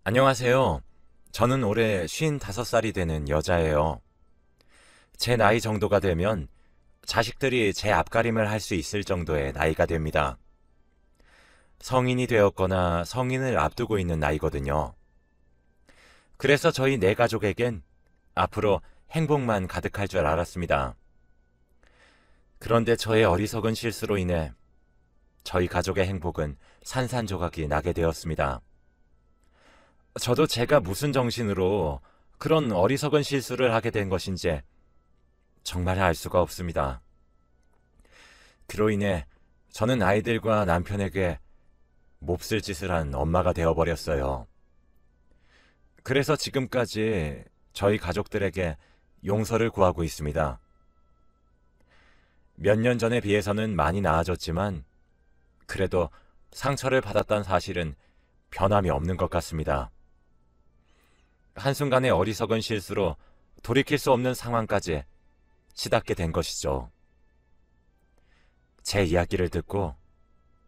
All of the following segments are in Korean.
안녕하세요. 저는 올해 55살이 되는 여자예요. 제 나이 정도가 되면 자식들이 제 앞가림을 할 수 있을 정도의 나이가 됩니다. 성인이 되었거나 성인을 앞두고 있는 나이거든요. 그래서 저희 네 가족에겐 앞으로 행복만 가득할 줄 알았습니다. 그런데 저의 어리석은 실수로 인해 저희 가족의 행복은 산산조각이 나게 되었습니다. 저도 제가 무슨 정신으로 그런 어리석은 실수를 하게 된 것인지 정말 알 수가 없습니다. 그로 인해 저는 아이들과 남편에게 몹쓸 짓을 한 엄마가 되어버렸어요. 그래서 지금까지 저희 가족들에게 용서를 구하고 있습니다. 몇 년 전에 비해서는 많이 나아졌지만 그래도 상처를 받았다는 사실은 변함이 없는 것 같습니다. 한순간의 어리석은 실수로 돌이킬 수 없는 상황까지 치닫게 된 것이죠. 제 이야기를 듣고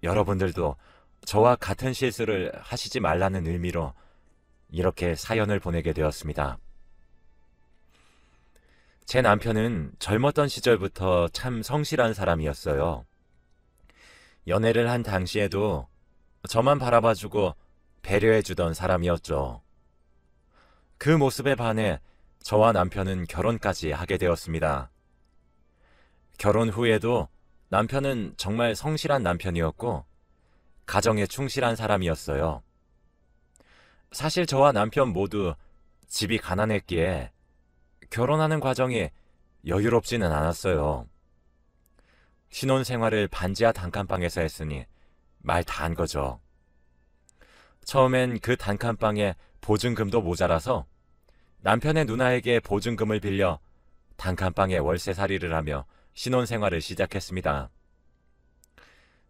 여러분들도 저와 같은 실수를 하시지 말라는 의미로 이렇게 사연을 보내게 되었습니다. 제 남편은 젊었던 시절부터 참 성실한 사람이었어요. 연애를 한 당시에도 저만 바라봐주고 배려해주던 사람이었죠. 그 모습에 반해 저와 남편은 결혼까지 하게 되었습니다. 결혼 후에도 남편은 정말 성실한 남편이었고 가정에 충실한 사람이었어요. 사실 저와 남편 모두 집이 가난했기에 결혼하는 과정이 여유롭지는 않았어요. 신혼생활을 반지하 단칸방에서 했으니 말 다 한 거죠. 처음엔 그 단칸방에 보증금도 모자라서 남편의 누나에게 보증금을 빌려 단칸방에 월세살이를 하며 신혼생활을 시작했습니다.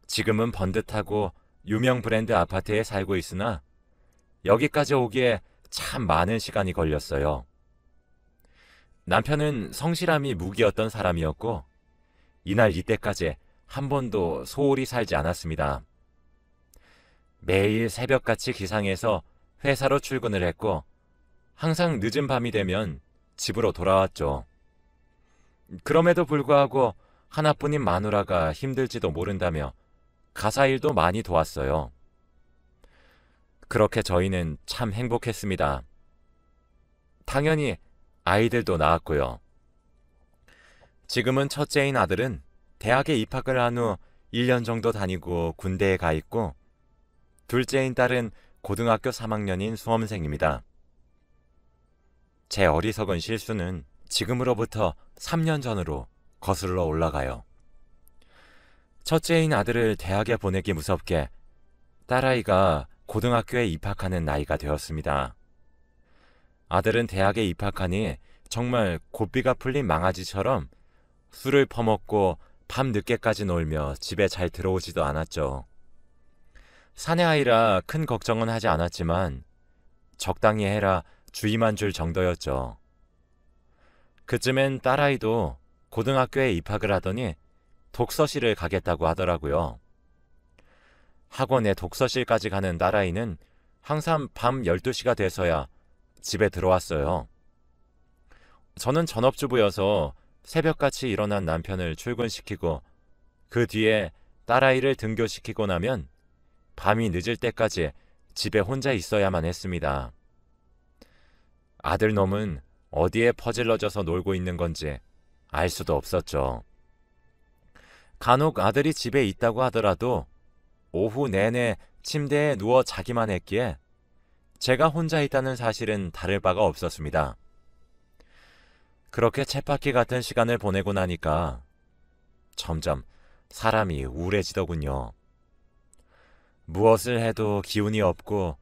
지금은 번듯하고 유명 브랜드 아파트에 살고 있으나 여기까지 오기에 참 많은 시간이 걸렸어요. 남편은 성실함이 무기였던 사람이었고 이날 이때까지 한 번도 소홀히 살지 않았습니다. 매일 새벽같이 기상해서 회사로 출근을 했고 항상 늦은 밤이 되면 집으로 돌아왔죠. 그럼에도 불구하고 하나뿐인 마누라가 힘들지도 모른다며 가사일도 많이 도왔어요. 그렇게 저희는 참 행복했습니다. 당연히 아이들도 낳았고요. 지금은 첫째인 아들은 대학에 입학을 한 후 1년 정도 다니고 군대에 가 있고 둘째인 딸은 고등학교 3학년인 수험생입니다. 제 어리석은 실수는 지금으로부터 3년 전으로 거슬러 올라가요. 첫째인 아들을 대학에 보내기 무섭게 딸아이가 고등학교에 입학하는 나이가 되었습니다. 아들은 대학에 입학하니 정말 고삐가 풀린 망아지처럼 술을 퍼먹고 밤 늦게까지 놀며 집에 잘 들어오지도 않았죠. 사내아이라 큰 걱정은 하지 않았지만 적당히 해라 주의만 줄 정도였죠. 그쯤엔 딸아이도 고등학교에 입학을 하더니 독서실을 가겠다고 하더라고요. 학원에 독서실까지 가는 딸아이는 항상 밤 12시가 돼서야 집에 들어왔어요. 저는 전업주부여서 새벽같이 일어난 남편을 출근시키고 그 뒤에 딸아이를 등교시키고 나면 밤이 늦을 때까지 집에 혼자 있어야만 했습니다. 아들놈은 어디에 퍼질러져서 놀고 있는 건지 알 수도 없었죠. 간혹 아들이 집에 있다고 하더라도 오후 내내 침대에 누워 자기만 했기에 제가 혼자 있다는 사실은 다를 바가 없었습니다. 그렇게 쳇바퀴 같은 시간을 보내고 나니까 점점 사람이 우울해지더군요. 무엇을 해도 기운이 없고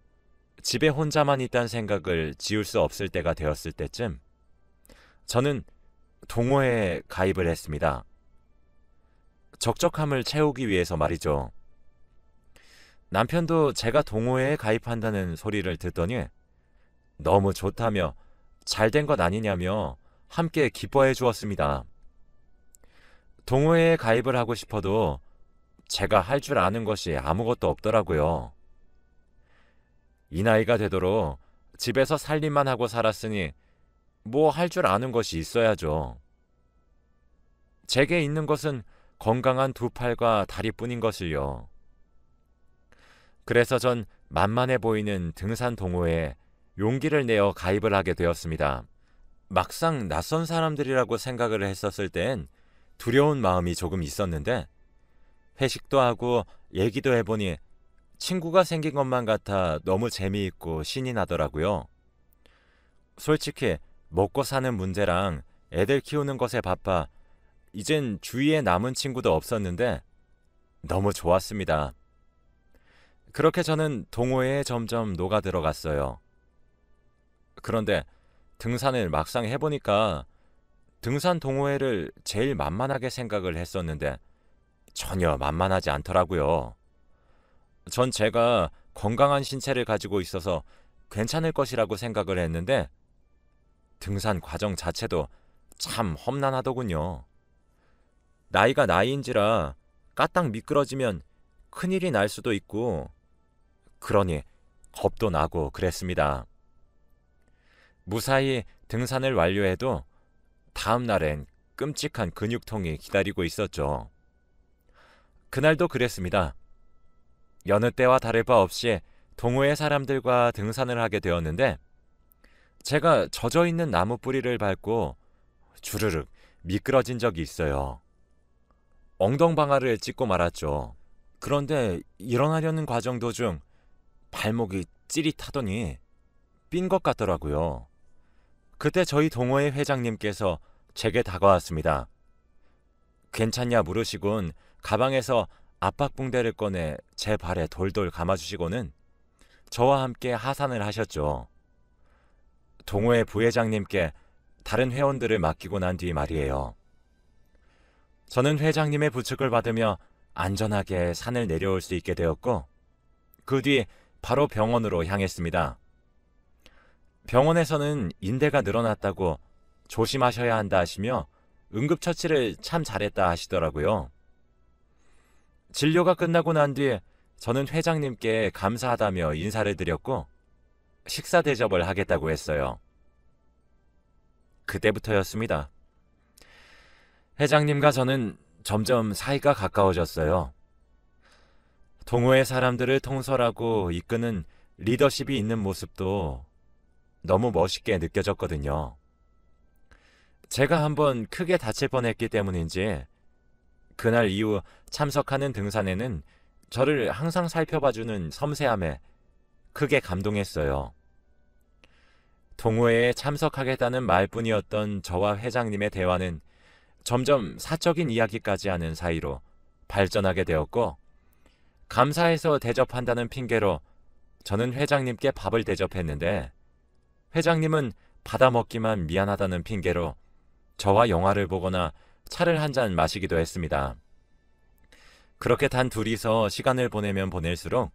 집에 혼자만 있다는 생각을 지울 수 없을 때가 되었을 때쯤 저는 동호회에 가입을 했습니다. 적적함을 채우기 위해서 말이죠. 남편도 제가 동호회에 가입한다는 소리를 듣더니 너무 좋다며 잘된 것 아니냐며 함께 기뻐해 주었습니다. 동호회에 가입을 하고 싶어도 제가 할 줄 아는 것이 아무것도 없더라고요. 이 나이가 되도록 집에서 살림만 하고 살았으니 뭐 할 줄 아는 것이 있어야죠. 제게 있는 것은 건강한 두 팔과 다리뿐인 것을요. 그래서 전 만만해 보이는 등산 동호회에 용기를 내어 가입을 하게 되었습니다. 막상 낯선 사람들이라고 생각을 했었을 땐 두려운 마음이 조금 있었는데 회식도 하고 얘기도 해보니 친구가 생긴 것만 같아 너무 재미있고 신이 나더라고요. 솔직히 먹고 사는 문제랑 애들 키우는 것에 바빠 이젠 주위에 남은 친구도 없었는데 너무 좋았습니다. 그렇게 저는 동호회에 점점 녹아 들어갔어요. 그런데 등산을 막상 해보니까 등산 동호회를 제일 만만하게 생각을 했었는데 전혀 만만하지 않더라고요. 전 제가 건강한 신체를 가지고 있어서 괜찮을 것이라고 생각을 했는데 등산 과정 자체도 참 험난하더군요. 나이가 나이인지라 까딱 미끄러지면 큰일이 날 수도 있고 그러니 겁도 나고 그랬습니다. 무사히 등산을 완료해도 다음 날엔 끔찍한 근육통이 기다리고 있었죠. 그날도 그랬습니다. 여느 때와 다를 바 없이 동호회 사람들과 등산을 하게 되었는데 제가 젖어있는 나무 뿌리를 밟고 주르륵 미끄러진 적이 있어요. 엉덩방아를 찢고 말았죠. 그런데 일어나려는 과정 도중 발목이 찌릿하더니 삔 것 같더라고요. 그때 저희 동호회 회장님께서 제게 다가왔습니다. 괜찮냐 물으시곤 가방에서 압박붕대를 꺼내 제 발에 돌돌 감아주시고는 저와 함께 하산을 하셨죠. 동호회 부회장님께 다른 회원들을 맡기고 난 뒤 말이에요. 저는 회장님의 부축을 받으며 안전하게 산을 내려올 수 있게 되었고 그 뒤 바로 병원으로 향했습니다. 병원에서는 인대가 늘어났다고 조심하셔야 한다 하시며 응급처치를 참 잘했다 하시더라고요. 진료가 끝나고 난 뒤 저는 회장님께 감사하다며 인사를 드렸고 식사 대접을 하겠다고 했어요. 그때부터였습니다. 회장님과 저는 점점 사이가 가까워졌어요. 동호회 사람들을 통솔하고 이끄는 리더십이 있는 모습도 너무 멋있게 느껴졌거든요. 제가 한번 크게 다칠 뻔했기 때문인지 그날 이후 참석하는 등산에는 저를 항상 살펴봐주는 섬세함에 크게 감동했어요. 동호회에 참석하겠다는 말뿐이었던 저와 회장님의 대화는 점점 사적인 이야기까지 하는 사이로 발전하게 되었고 감사해서 대접한다는 핑계로 저는 회장님께 밥을 대접했는데 회장님은 받아먹기만 미안하다는 핑계로 저와 영화를 보거나 차를 한 잔 마시기도 했습니다. 그렇게 단 둘이서 시간을 보내면 보낼수록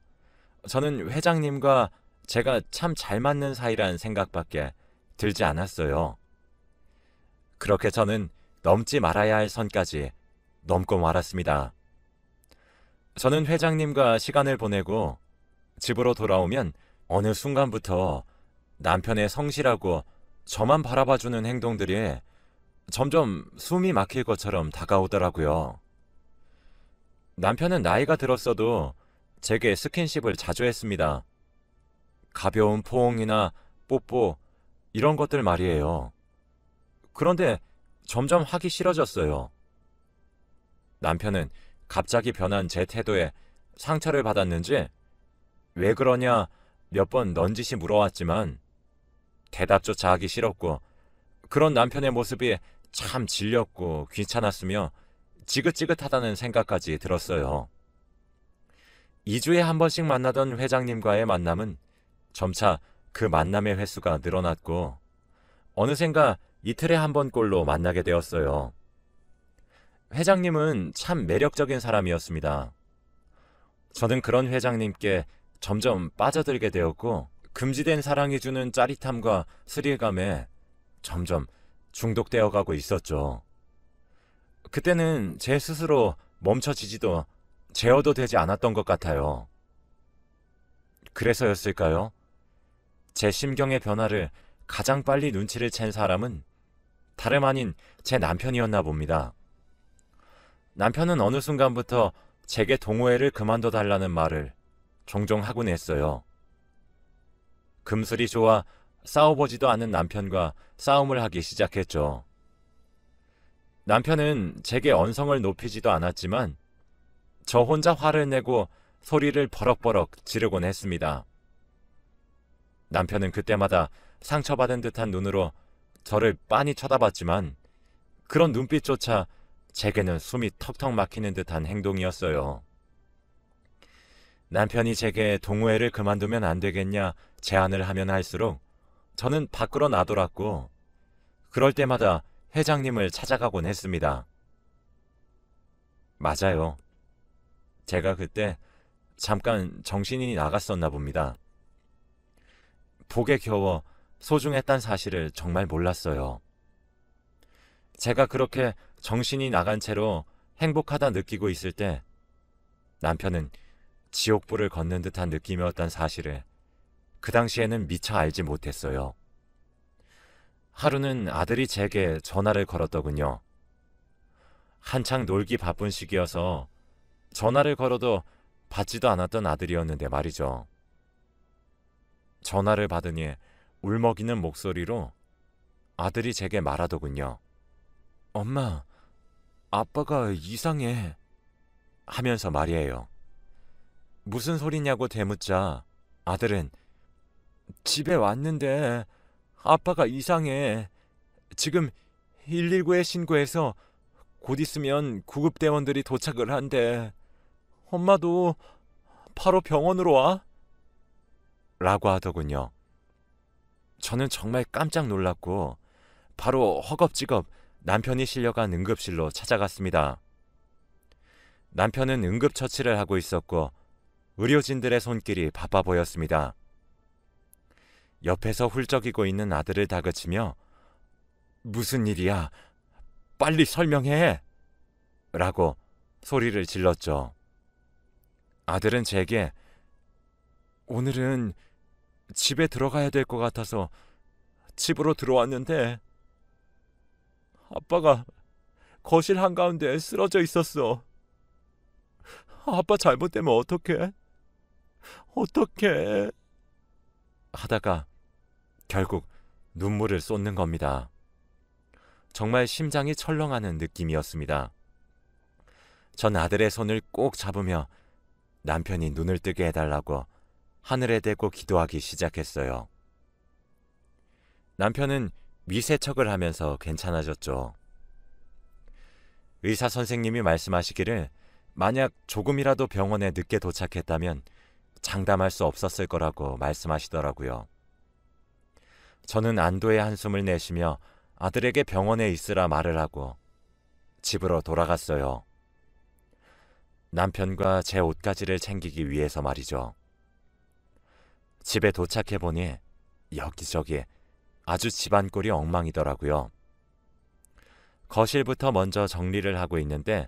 저는 회장님과 제가 참 잘 맞는 사이란 생각밖에 들지 않았어요. 그렇게 저는 넘지 말아야 할 선까지 넘고 말았습니다. 저는 회장님과 시간을 보내고 집으로 돌아오면 어느 순간부터 남편의 성실하고 저만 바라봐주는 행동들이 점점 숨이 막힐 것처럼 다가오더라고요. 남편은 나이가 들었어도 제게 스킨십을 자주 했습니다. 가벼운 포옹이나 뽀뽀 이런 것들 말이에요. 그런데 점점 하기 싫어졌어요. 남편은 갑자기 변한 제 태도에 상처를 받았는지 왜 그러냐 몇 번 넌지시 물어왔지만 대답조차 하기 싫었고 그런 남편의 모습이 참 질렸고 귀찮았으며 지긋지긋하다는 생각까지 들었어요. 2주에 한 번씩 만나던 회장님과의 만남은 점차 그 만남의 횟수가 늘어났고 어느샌가 이틀에 한 번꼴로 만나게 되었어요. 회장님은 참 매력적인 사람이었습니다. 저는 그런 회장님께 점점 빠져들게 되었고 금지된 사랑이 주는 짜릿함과 스릴감에 점점 중독되어 가고 있었죠. 그때는 제 스스로 멈춰지지도 제어도 되지 않았던 것 같아요. 그래서였을까요? 제 심경의 변화를 가장 빨리 눈치를 챈 사람은 다름 아닌 제 남편이었나 봅니다. 남편은 어느 순간부터 제게 동호회를 그만둬 달라는 말을 종종 하곤 했어요. 금술이 좋아 싸워보지도 않은 남편과 싸움을 하기 시작했죠. 남편은 제게 언성을 높이지도 않았지만 저 혼자 화를 내고 소리를 버럭버럭 지르곤 했습니다. 남편은 그때마다 상처받은 듯한 눈으로 저를 빤히 쳐다봤지만 그런 눈빛조차 제게는 숨이 턱턱 막히는 듯한 행동이었어요. 남편이 제게 동호회를 그만두면 안 되겠냐 제안을 하면 할수록 저는 밖으로 나돌았고 그럴 때마다 회장님을 찾아가곤 했습니다. 맞아요. 제가 그때 잠깐 정신이 나갔었나 봅니다. 복에 겨워 소중했단 사실을 정말 몰랐어요. 제가 그렇게 정신이 나간 채로 행복하다 느끼고 있을 때 남편은 지옥불을 걷는 듯한 느낌이었단 사실을 그 당시에는 미처 알지 못했어요. 하루는 아들이 제게 전화를 걸었더군요. 한창 놀기 바쁜 시기여서 전화를 걸어도 받지도 않았던 아들이었는데 말이죠. 전화를 받으니 울먹이는 목소리로 아들이 제게 말하더군요. 엄마, 아빠가 이상해 하면서 말이에요. 무슨 소리냐고 되묻자 아들은 집에 왔는데 아빠가 이상해. 지금 119에 신고해서 곧 있으면 구급대원들이 도착을 한대. 엄마도 바로 병원으로 와. 라고 하더군요. 저는 정말 깜짝 놀랐고 바로 허겁지겁 남편이 실려간 응급실로 찾아갔습니다. 남편은 응급처치를 하고 있었고 의료진들의 손길이 바빠 보였습니다. 옆에서 훌쩍이고 있는 아들을 다그치며 무슨 일이야? 빨리 설명해! 라고 소리를 질렀죠. 아들은 제게 오늘은 집에 들어가야 될 것 같아서 집으로 들어왔는데 아빠가 거실 한가운데 쓰러져 있었어. 아빠 잘못되면 어떡해? 어떡해? 하다가 결국 눈물을 쏟는 겁니다. 정말 심장이 철렁하는 느낌이었습니다. 전 아들의 손을 꼭 잡으며 남편이 눈을 뜨게 해달라고 하늘에 대고 기도하기 시작했어요. 남편은 미세척을 하면서 괜찮아졌죠. 의사 선생님이 말씀하시기를 만약 조금이라도 병원에 늦게 도착했다면 장담할 수 없었을 거라고 말씀하시더라고요. 저는 안도의 한숨을 내쉬며 아들에게 병원에 있으라 말을 하고 집으로 돌아갔어요. 남편과 제 옷가지를 챙기기 위해서 말이죠. 집에 도착해보니 여기저기 아주 집안꼴이 엉망이더라고요. 거실부터 먼저 정리를 하고 있는데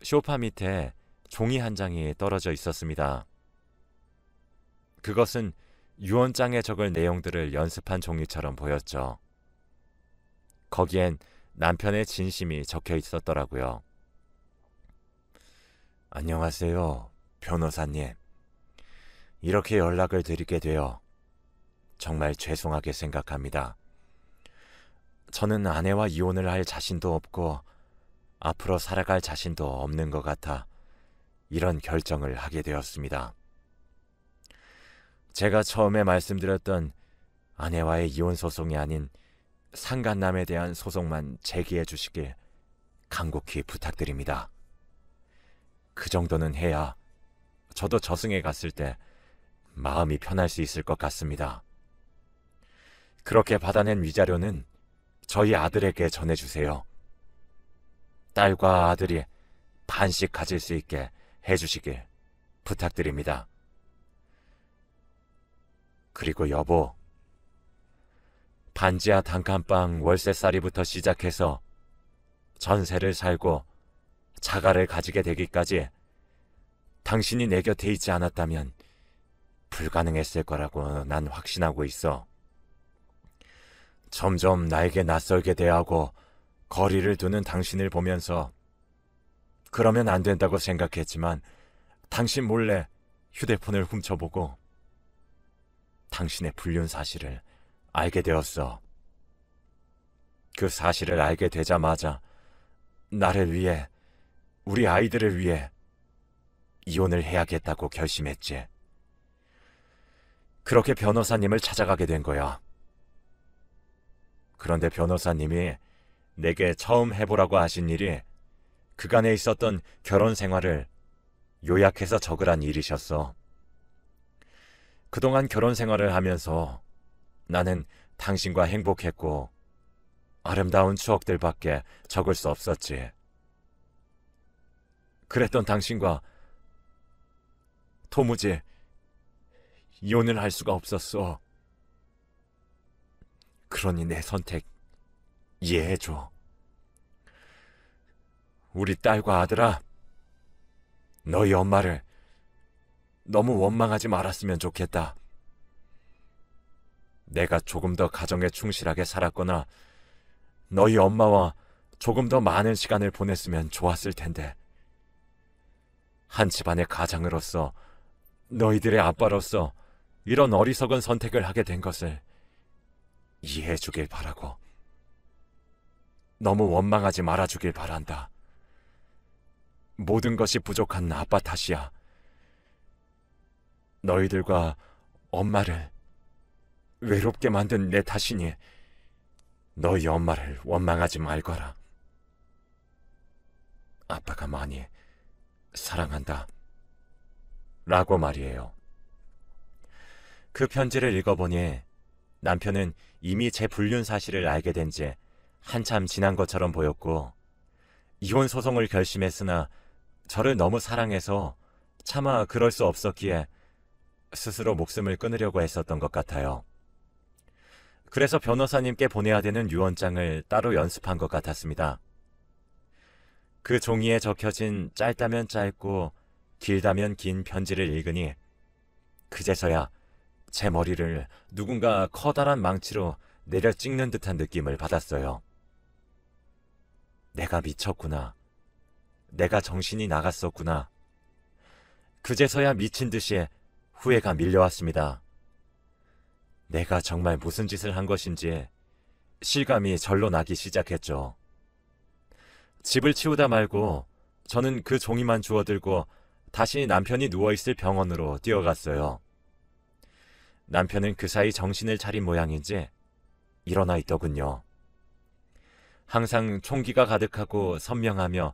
소파 밑에 종이 한 장이 떨어져 있었습니다. 그것은 유언장에 적을 내용들을 연습한 종이처럼 보였죠. 거기엔 남편의 진심이 적혀 있었더라고요. 안녕하세요, 변호사님. 이렇게 연락을 드리게 되어 정말 죄송하게 생각합니다. 저는 아내와 이혼을 할 자신도 없고 앞으로 살아갈 자신도 없는 것 같아 이런 결정을 하게 되었습니다. 제가 처음에 말씀드렸던 아내와의 이혼 소송이 아닌 상간남에 대한 소송만 제기해 주시길 간곡히 부탁드립니다. 그 정도는 해야 저도 저승에 갔을 때 마음이 편할 수 있을 것 같습니다. 그렇게 받아낸 위자료는 저희 아들에게 전해주세요. 딸과 아들이 반씩 가질 수 있게 해주시길 부탁드립니다. 그리고 여보, 반지하 단칸방 월세살이부터 시작해서 전세를 살고 자가를 가지게 되기까지 당신이 내 곁에 있지 않았다면 불가능했을 거라고 난 확신하고 있어. 점점 나에게 낯설게 대하고 거리를 두는 당신을 보면서 그러면 안 된다고 생각했지만 당신 몰래 휴대폰을 훔쳐보고 당신의 불륜 사실을 알게 되었어. 그 사실을 알게 되자마자 나를 위해, 우리 아이들을 위해 이혼을 해야겠다고 결심했지. 그렇게 변호사님을 찾아가게 된 거야. 그런데 변호사님이 내게 처음 해보라고 하신 일이 그간에 있었던 결혼 생활을 요약해서 적으란 일이셨어. 그동안 결혼 생활을 하면서 나는 당신과 행복했고 아름다운 추억들밖에 적을 수 없었지. 그랬던 당신과 도무지 이혼을 할 수가 없었어. 그러니 내 선택 이해해줘. 우리 딸과 아들아, 너희 엄마를 너무 원망하지 말았으면 좋겠다. 내가 조금 더 가정에 충실하게 살았거나 너희 엄마와 조금 더 많은 시간을 보냈으면 좋았을 텐데, 한 집안의 가장으로서, 너희들의 아빠로서 이런 어리석은 선택을 하게 된 것을 이해해 주길 바라고, 너무 원망하지 말아주길 바란다. 모든 것이 부족한 아빠 탓이야. 너희들과 엄마를 외롭게 만든 내 탓이니 너희 엄마를 원망하지 말거라. 아빠가 많이 사랑한다. 라고 말이에요. 그 편지를 읽어보니 남편은 이미 제 불륜 사실을 알게 된 지 한참 지난 것처럼 보였고, 이혼 소송을 결심했으나 저를 너무 사랑해서 차마 그럴 수 없었기에 스스로 목숨을 끊으려고 했었던 것 같아요. 그래서 변호사님께 보내야 되는 유언장을 따로 연습한 것 같았습니다. 그 종이에 적혀진 짧다면 짧고 길다면 긴 편지를 읽으니 그제서야 제 머리를 누군가 커다란 망치로 내려 찍는 듯한 느낌을 받았어요. 내가 미쳤구나. 내가 정신이 나갔었구나. 그제서야 미친 듯이 후회가 밀려왔습니다. 내가 정말 무슨 짓을 한 것인지 실감이 절로 나기 시작했죠. 집을 치우다 말고 저는 그 종이만 주워들고 다시 남편이 누워있을 병원으로 뛰어갔어요. 남편은 그 사이 정신을 차린 모양인지 일어나 있더군요. 항상 총기가 가득하고 선명하며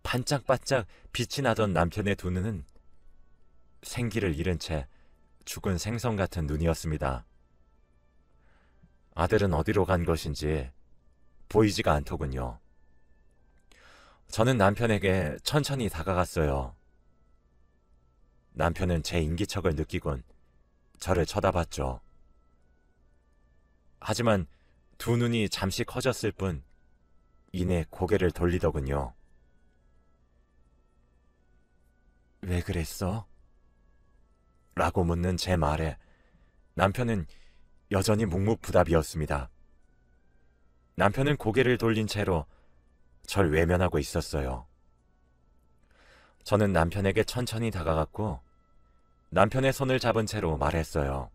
반짝반짝 빛이 나던 남편의 두 눈은 생기를 잃은 채 죽은 생선 같은 눈이었습니다. 아들은 어디로 간 것인지 보이지가 않더군요. 저는 남편에게 천천히 다가갔어요. 남편은 제 인기척을 느끼곤 저를 쳐다봤죠. 하지만 두 눈이 잠시 커졌을 뿐 이내 고개를 돌리더군요. 왜 그랬어? 라고 묻는 제 말에 남편은 여전히 묵묵부답이었습니다. 남편은 고개를 돌린 채로 절 외면하고 있었어요. 저는 남편에게 천천히 다가갔고 남편의 손을 잡은 채로 말했어요.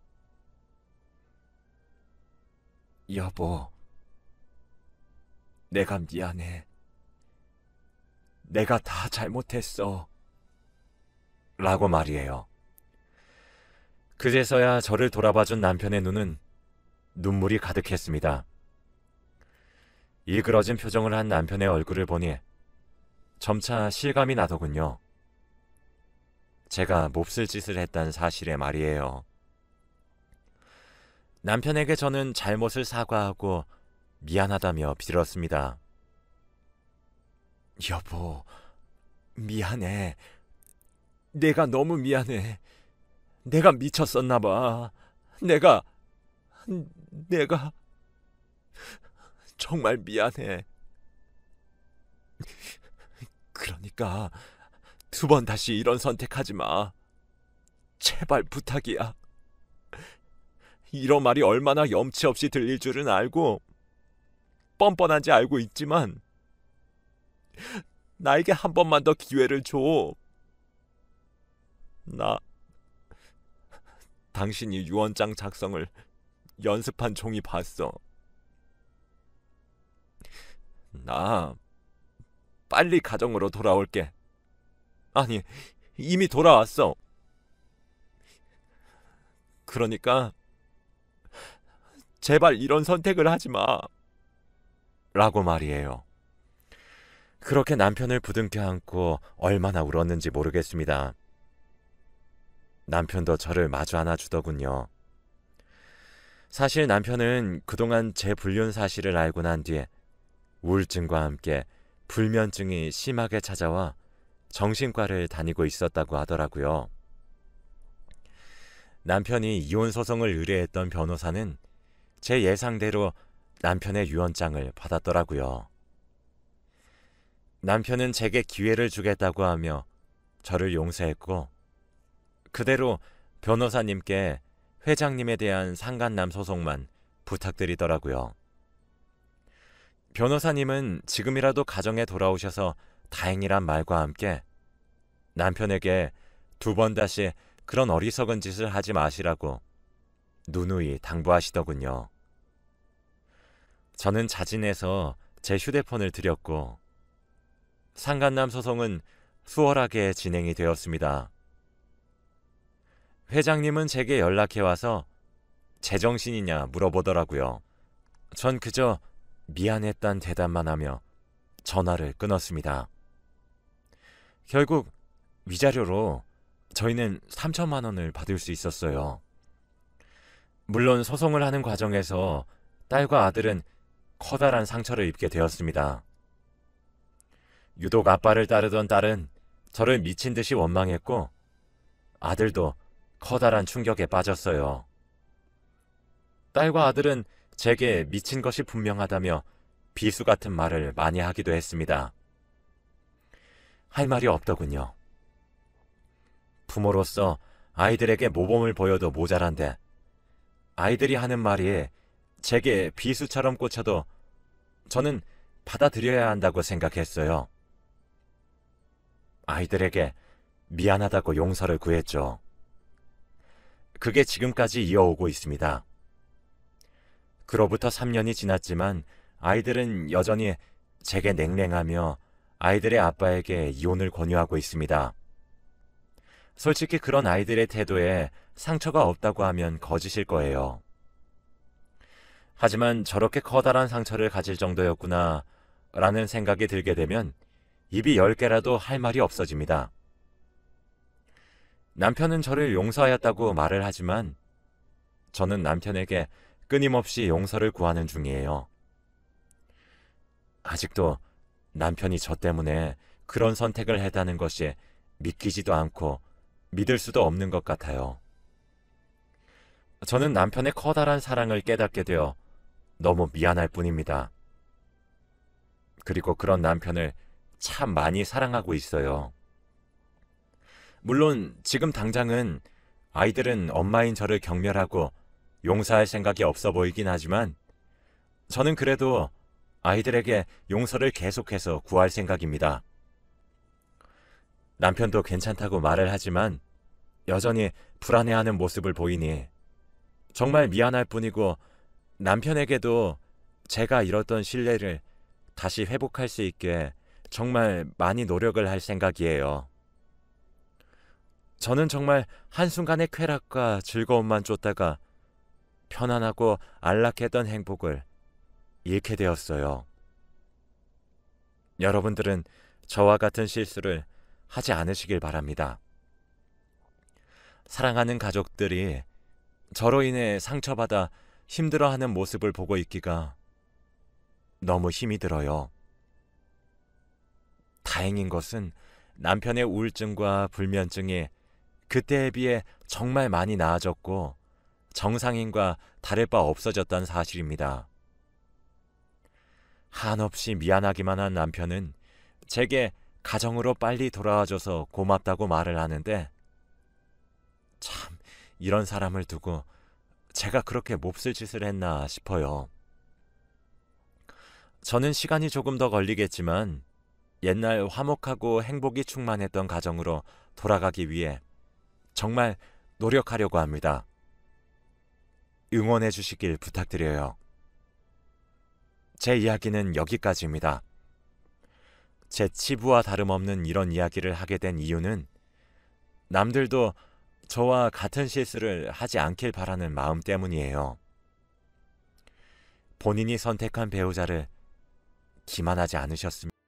여보, 내가 미안해. 내가 다 잘못했어. 라고 말이에요. 그제서야 저를 돌아봐준 남편의 눈은 눈물이 가득했습니다. 일그러진 표정을 한 남편의 얼굴을 보니 점차 실감이 나더군요. 제가 몹쓸 짓을 했다는 사실에 말이에요. 남편에게 저는 잘못을 사과하고 미안하다며 빌었습니다. 여보, 미안해. 내가 너무 미안해. 내가 미쳤었나 봐. 내가 정말 미안해. 그러니까 두 번 다시 이런 선택하지 마. 제발 부탁이야. 이런 말이 얼마나 염치 없이 들릴 줄은 알고 뻔뻔한지 알고 있지만 나에게 한 번만 더 기회를 줘. 나 당신이 유언장 작성을 연습한 종이 봤어. 나 빨리 가정으로 돌아올게. 아니, 이미 돌아왔어. 그러니까 제발 이런 선택을 하지 마. 라고 말이에요. 그렇게 남편을 부둥켜 안고 얼마나 울었는지 모르겠습니다. 남편도 저를 마주 안아주더군요. 사실 남편은 그동안 제 불륜 사실을 알고 난 뒤에 우울증과 함께 불면증이 심하게 찾아와 정신과를 다니고 있었다고 하더라고요. 남편이 이혼 소송을 의뢰했던 변호사는 제 예상대로 남편의 유언장을 받았더라고요. 남편은 제게 기회를 주겠다고 하며 저를 용서했고 그대로 변호사님께 회장님에 대한 상간남 소송만 부탁드리더라고요. 변호사님은 지금이라도 가정에 돌아오셔서 다행이란 말과 함께 남편에게 2번 다시 그런 어리석은 짓을 하지 마시라고 누누이 당부하시더군요. 저는 자진해서 제 휴대폰을 드렸고 상간남 소송은 수월하게 진행이 되었습니다. 회장님은 제게 연락해와서 제정신이냐 물어보더라고요. 전 그저 미안했단 대답만 하며 전화를 끊었습니다. 결국 위자료로 저희는 3천만 원을 받을 수 있었어요. 물론 소송을 하는 과정에서 딸과 아들은 커다란 상처를 입게 되었습니다. 유독 아빠를 따르던 딸은 저를 미친 듯이 원망했고 아들도 커다란 충격에 빠졌어요. 딸과 아들은 제게 미친 것이 분명하다며 비수 같은 말을 많이 하기도 했습니다. 할 말이 없더군요. 부모로서 아이들에게 모범을 보여도 모자란데 아이들이 하는 말이 제게 비수처럼 꽂혀도 저는 받아들여야 한다고 생각했어요. 아이들에게 미안하다고 용서를 구했죠. 그게 지금까지 이어오고 있습니다. 그로부터 3년이 지났지만 아이들은 여전히 제게 냉랭하며 아이들의 아빠에게 이혼을 권유하고 있습니다. 솔직히 그런 아이들의 태도에 상처가 없다고 하면 거짓일 거예요. 하지만 저렇게 커다란 상처를 가질 정도였구나 라는 생각이 들게 되면 입이 10개라도 할 말이 없어집니다. 남편은 저를 용서하였다고 말을 하지만 저는 남편에게 끊임없이 용서를 구하는 중이에요. 아직도 남편이 저 때문에 그런 선택을 했다는 것이 믿기지도 않고 믿을 수도 없는 것 같아요. 저는 남편의 커다란 사랑을 깨닫게 되어 너무 미안할 뿐입니다. 그리고 그런 남편을 참 많이 사랑하고 있어요. 물론 지금 당장은 아이들은 엄마인 저를 경멸하고 용서할 생각이 없어 보이긴 하지만 저는 그래도 아이들에게 용서를 계속해서 구할 생각입니다. 남편도 괜찮다고 말을 하지만 여전히 불안해하는 모습을 보이니 정말 미안할 뿐이고 남편에게도 제가 잃었던 신뢰를 다시 회복할 수 있게 정말 많이 노력을 할 생각이에요. 저는 정말 한순간의 쾌락과 즐거움만 쫓다가 편안하고 안락했던 행복을 잃게 되었어요. 여러분들은 저와 같은 실수를 하지 않으시길 바랍니다. 사랑하는 가족들이 저로 인해 상처받아 힘들어하는 모습을 보고 있기가 너무 힘이 들어요. 다행인 것은 남편의 우울증과 불면증이 그때에 비해 정말 많이 나아졌고 정상인과 다를 바 없어졌다는 사실입니다. 한없이 미안하기만 한 남편은 제게 가정으로 빨리 돌아와줘서 고맙다고 말을 하는데 참 이런 사람을 두고 제가 그렇게 몹쓸 짓을 했나 싶어요. 저는 시간이 조금 더 걸리겠지만 옛날 화목하고 행복이 충만했던 가정으로 돌아가기 위해 정말 노력하려고 합니다. 응원해 주시길 부탁드려요. 제 이야기는 여기까지입니다. 제 치부와 다름없는 이런 이야기를 하게 된 이유는 남들도 저와 같은 실수를 하지 않길 바라는 마음 때문이에요. 본인이 선택한 배우자를 기만하지 않으셨습니다.